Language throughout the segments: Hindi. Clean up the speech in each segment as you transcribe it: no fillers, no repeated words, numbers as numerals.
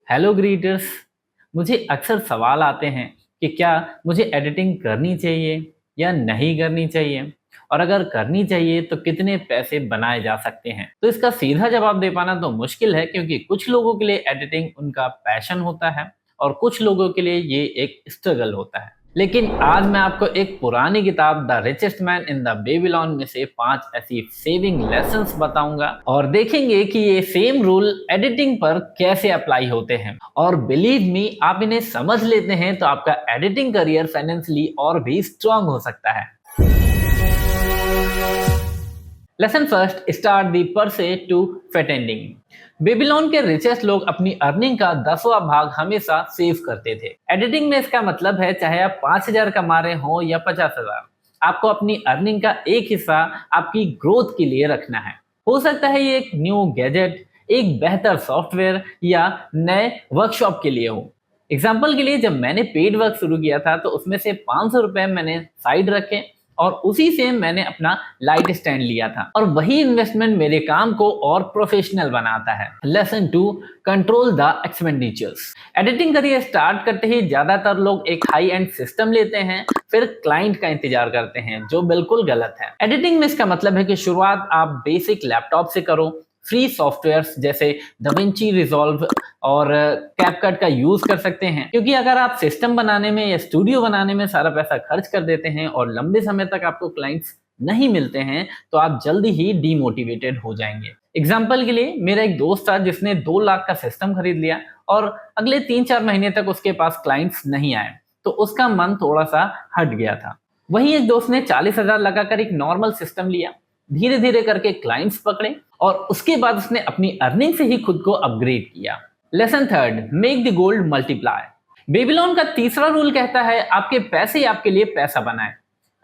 हेलो ग्रीटर्स। मुझे अक्सर सवाल आते हैं कि क्या मुझे एडिटिंग करनी चाहिए या नहीं करनी चाहिए, और अगर करनी चाहिए तो कितने पैसे बनाए जा सकते हैं। तो इसका सीधा जवाब दे पाना तो मुश्किल है, क्योंकि कुछ लोगों के लिए एडिटिंग उनका पैशन होता है और कुछ लोगों के लिए ये एक स्ट्रगल होता है। लेकिन आज मैं आपको एक पुरानी किताब the richest man in the Babylon में से 5 ऐसी सेविंग लेसन्स बताऊंगा, और देखेंगे कि ये सेम रूल एडिटिंग पर कैसे अप्लाई होते हैं। और बिलीव मी, आप इन्हें समझ लेते हैं तो आपका एडिटिंग करियर फाइनेंशियली और भी स्ट्रांग हो सकता है। Lesson first, start the purse to fattening. Babylon के रिचेस्ट लोग अपनी अर्निंग का 10वां भाग हमेशा सेव करते थे। एडिटिंग में इसका मतलब है, चाहे आप 5,000 कमा रहे हो या 50,000, आपको अपनी अर्निंग का एक हिस्सा आपकी ग्रोथ के लिए रखना है। हो सकता है ये एक न्यू गैजेट, एक बेहतर सॉफ्टवेयर या नए वर्कशॉप के लिए हो। एग्जाम्पल के लिए, जब मैंने पेड वर्क शुरू किया था तो उसमें से 500 रुपए मैंने साइड रखे और उसी से मैंने अपना लाइट स्टैंड लिया था, और वही इन्वेस्टमेंट मेरे काम को और प्रोफेशनल बनाता है। Lesson 2, control the expenditures. Editing career start करते ही ज्यादातर लोग एक हाई एंड सिस्टम लेते हैं, फिर क्लाइंट का इंतजार करते हैं, जो बिल्कुल गलत है। एडिटिंग में इसका मतलब है कि शुरुआत आप बेसिक लैपटॉप से करो। फ्री सॉफ्टवेयर्स जैसे DaVinci Resolve और कैपकट का यूज कर सकते हैं, क्योंकि अगर आप सिस्टम बनाने में या स्टूडियो बनाने में सारा पैसा खर्च कर देते हैं और लंबे समय तक आपको क्लाइंट्स नहीं मिलते हैं, तो आप जल्दी ही डीमोटिवेटेड हो जाएंगे। एग्जाम्पल के लिए, मेरा एक दोस्त था जिसने 2 लाख का सिस्टम खरीद लिया और अगले 3-4 महीने तक उसके पास क्लाइंट्स नहीं आए, तो उसका मन थोड़ा सा हट गया था। वहीं एक दोस्त ने 40,000 लगाकर एक नॉर्मल सिस्टम लिया, धीरे धीरे करके क्लाइंट्स पकड़े और उसके बाद उसने अपनी अर्निंग से ही खुद को अपग्रेड किया। Lesson third, make the gold multiply. Babylon का तीसरा रूल कहता है, आपके पैसे आपके लिए पैसा बनाए।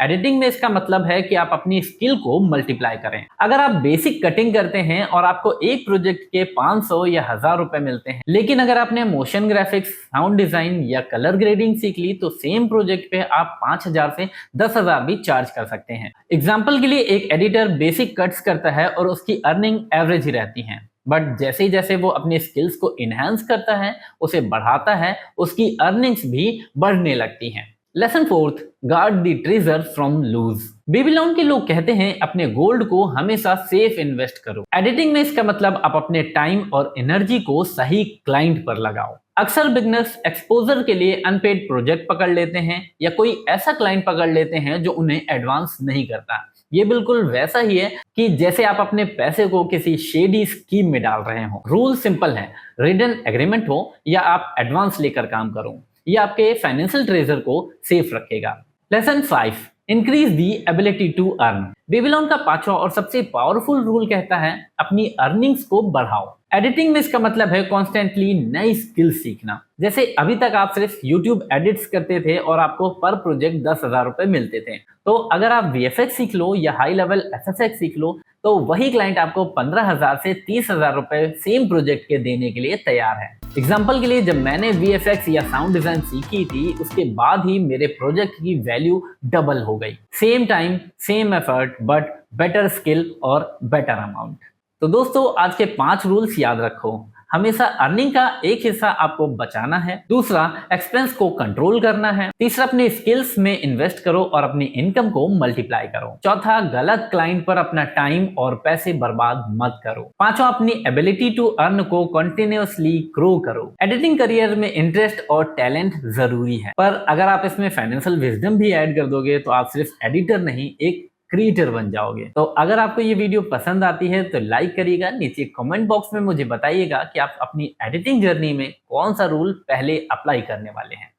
एडिटिंग में इसका मतलब है कि आप अपनी स्किल को मल्टीप्लाई करें। अगर आप बेसिक कटिंग करते हैं और आपको एक प्रोजेक्ट के 500 या 1000 रुपए मिलते हैं, लेकिन अगर आपने मोशन ग्राफिक्स, साउंड डिजाइन या कलर ग्रेडिंग सीख ली, तो सेम प्रोजेक्ट पे आप 5,000 से 10,000 भी चार्ज कर सकते हैं। एग्जाम्पल के लिए, एक एडिटर बेसिक कट्स करता है और उसकी अर्निंग एवरेज ही रहती है, बट जैसे जैसे वो अपनी स्किल्स को इनहेंस करता है, उसे बढ़ाता है, उसकी अर्निंग्स भी बढ़ने लगती हैं। Lesson fourth, guard the treasure from loose. Babylon के लोग कहते हैं, अपने गोल्ड को हमेशा सेफ इन्वेस्ट करो। एडिटिंग में इसका मतलब आप अपने टाइम और एनर्जी को सही क्लाइंट पर लगाओ। अक्सर बिगनर्स एक्सपोजर के लिए अनपेड प्रोजेक्ट पकड़ लेते हैं या कोई ऐसा क्लाइंट पकड़ लेते हैं जो उन्हें एडवांस नहीं करता। ये बिल्कुल वैसा ही है कि जैसे आप अपने पैसे को किसी शेडी स्कीम में डाल रहे हो। रूल सिंपल है, रिटन एग्रीमेंट हो या आप एडवांस लेकर काम करो, ये आपके फाइनेंशियल ट्रेजर को सेफ रखेगा। Lesson 5, increase the ability to earn. Babylon का 5वां और सबसे पावरफुल रूल कहता है, अपनी अर्निंग्स को बढ़ाओ। एडिटिंग में इसका मतलब है कॉन्स्टेंटली नई स्किल सीखना। जैसे अभी तक आप सिर्फ यूट्यूब एडिट्स करते थे और आपको पर प्रोजेक्ट 10,000 रुपए मिलते थे, तो अगर आप VFX सीख लो या हाई लेवल SFX सीख लो, तो वही क्लाइंट आपको 15,000 से 30,000 रुपए सेम प्रोजेक्ट के देने के लिए तैयार है। एग्जाम्पल के लिए, जब मैंने VFX या साउंड डिजाइन सीखी थी, उसके बाद ही मेरे प्रोजेक्ट की वैल्यू डबल हो गई। Same time, same effort, but better skill और बेटर अमाउंट। तो दोस्तों, आज के 5 रूल्स याद रखो। हमेशा अर्निंग का एक हिस्सा आपको बचाना है। दूसरा, एक्सपेंस को कंट्रोल करना है। तीसरा, अपने स्किल्स में इन्वेस्ट करो और अपनी इनकम को मल्टीप्लाई करो। चौथा, गलत क्लाइंट पर अपना टाइम और पैसे बर्बाद मत करो। पांचवा, अपनी एबिलिटी टू अर्न को कंटिन्यूअसली ग्रो करो। एडिटिंग करियर में इंटरेस्ट और टैलेंट जरूरी है, पर अगर आप इसमें फाइनेंशियल विजडम भी ऐड कर दोगे तो आप सिर्फ एडिटर नहीं, एक क्रिएटर बन जाओगे। तो अगर आपको ये वीडियो पसंद आती है तो लाइक करिएगा, नीचे कमेंट बॉक्स में मुझे बताइएगा कि आप अपनी एडिटिंग जर्नी में कौन सा रूल पहले अप्लाई करने वाले हैं।